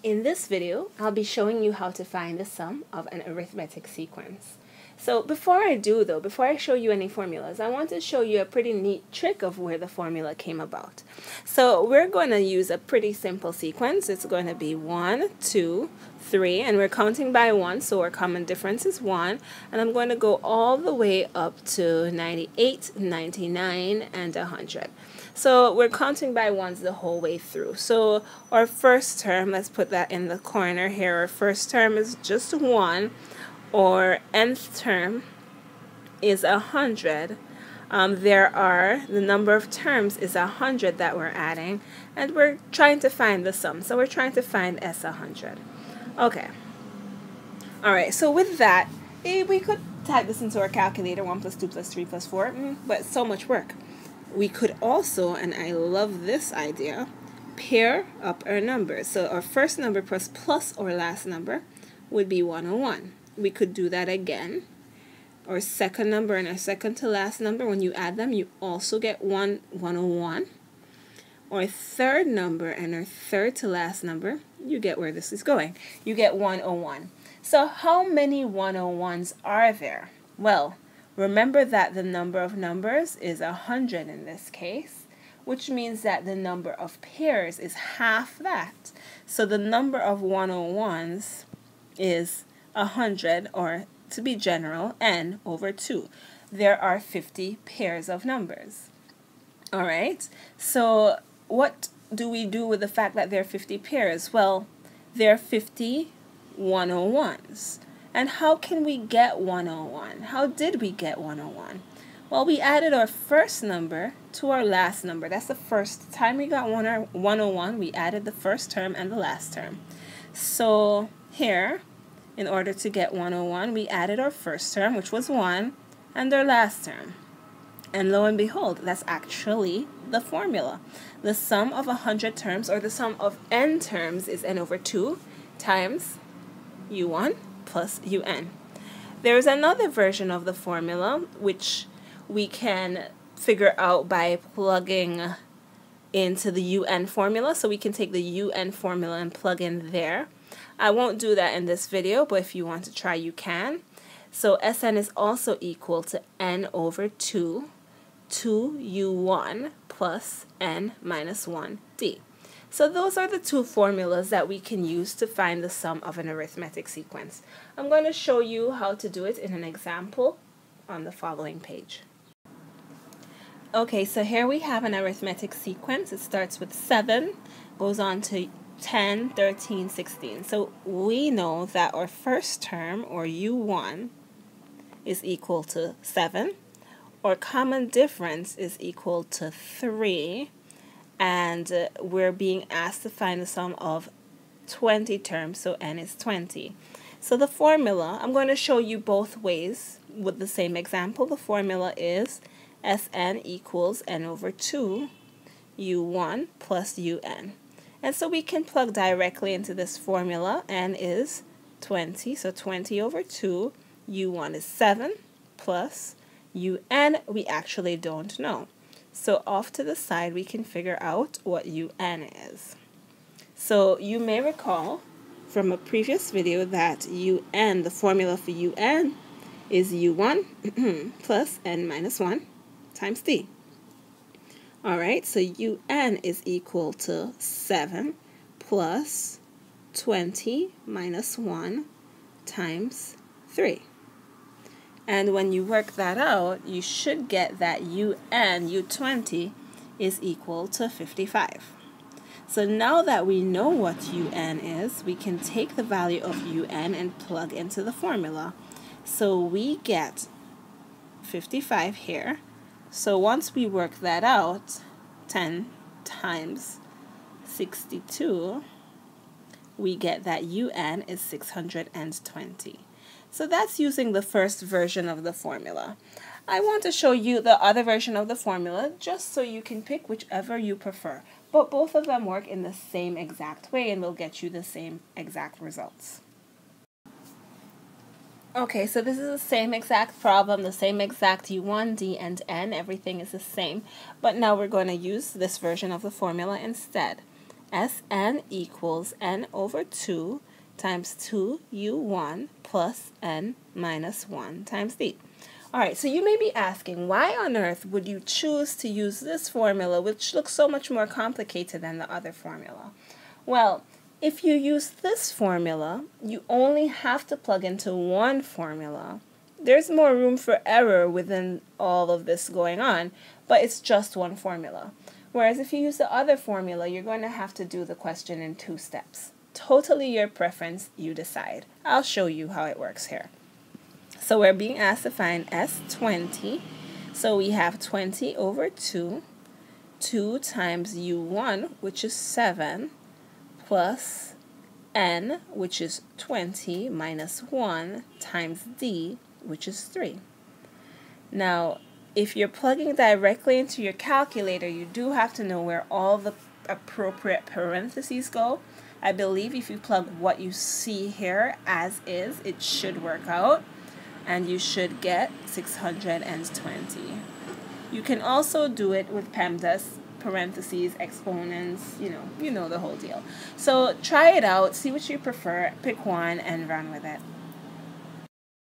In this video, I'll be showing you how to find the sum of an arithmetic sequence. So before I show you any formulas, I want to show you a pretty neat trick of where the formula came about. So we're going to use a pretty simple sequence. It's going to be 1, 2, 3, and we're counting by 1, so our common difference is 1. And I'm going to go all the way up to 98, 99, and 100. So we're counting by ones the whole way through. So our first term, let's put that in the corner here. Our first term is just 1. Or nth term is 100. The number of terms is 100 that we're adding, and we're trying to find the sum. So we're trying to find S100. Okay. All right. So with that, we could type this into our calculator: 1 plus 2 plus 3 plus 4. But so much work. We could also, and I love this idea, pair up our numbers. So our first number plus our last number would be 101. We could do that again. Our second number and our second to last number, when you add them, you also get 101. Our third number and our third to last number, you get where this is going. You get 101. So how many 101s are there? Well, remember that the number of numbers is 100 in this case, which means that the number of pairs is half that. So the number of 101s is 100, or to be general, n over 2. There are 50 pairs of numbers. All right, so what do we do with the fact that there are 50 pairs? Well, there are 50 101s. And how can we get 101? How did we get 101? Well, we added our first number to our last number. That's the first time we got 101. We added the first term and the last term. So here, in order to get 101, we added our first term, which was 1, and our last term. And lo and behold, that's actually the formula. The sum of 100 terms, or the sum of n terms, is n over 2 times u1 plus un. There is another version of the formula which we can figure out by plugging into the un formula. So we can take the un formula and plug in there. I won't do that in this video, but if you want to try, you can. So Sn is also equal to n over 2 u1 plus n minus 1d. So those are the two formulas that we can use to find the sum of an arithmetic sequence. I'm going to show you how to do it in an example on the following page. Okay, so here we have an arithmetic sequence. It starts with 7, goes on to 10, 13, 16. So we know that our first term, or u1, is equal to 7. Our common difference is equal to 3. And we're being asked to find the sum of 20 terms, so n is 20. So the formula, I'm going to show you both ways with the same example. The formula is Sn equals n over 2 u1 plus un. And so we can plug directly into this formula. N is 20, so 20 over 2. u1 is 7 plus un we actually don't know. So off to the side, we can figure out what un is. So you may recall from a previous video that un, the formula for un, is u1 plus n minus 1 times d. All right, so un is equal to 7 plus 20 minus 1 times 3. And when you work that out, you should get that u20, is equal to 55. So now that we know what un is, we can take the value of un and plug into the formula. So we get 55 here. So once we work that out, 10 times 62, we get that un is 620. So that's using the first version of the formula. I want to show you the other version of the formula just so you can pick whichever you prefer. But both of them work in the same exact way and will get you the same exact results. Okay, so this is the same exact problem, the same exact u1, d, and n. Everything is the same. But now we're going to use this version of the formula instead. Sn equals n over 2 times 2u1 plus n minus 1 times d. Alright, so you may be asking, why on earth would you choose to use this formula, which looks so much more complicated than the other formula? Well, if you use this formula, you only have to plug into one formula. There's more room for error within all of this going on, but it's just one formula. Whereas if you use the other formula, you're going to have to do the question in 2 steps. Totally your preference, you decide. I'll show you how it works here. So we're being asked to find S20. So we have 20 over 2 times u1, which is 7, plus n, which is 20, minus 1, times d, which is 3. Now, if you're plugging directly into your calculator, you do have to know where all the appropriate parentheses go. I believe if you plug what you see here as is, it should work out, and you should get 620. You can also do it with PEMDAS, parentheses, exponents, you know the whole deal. So try it out, see what you prefer, pick one, and run with it.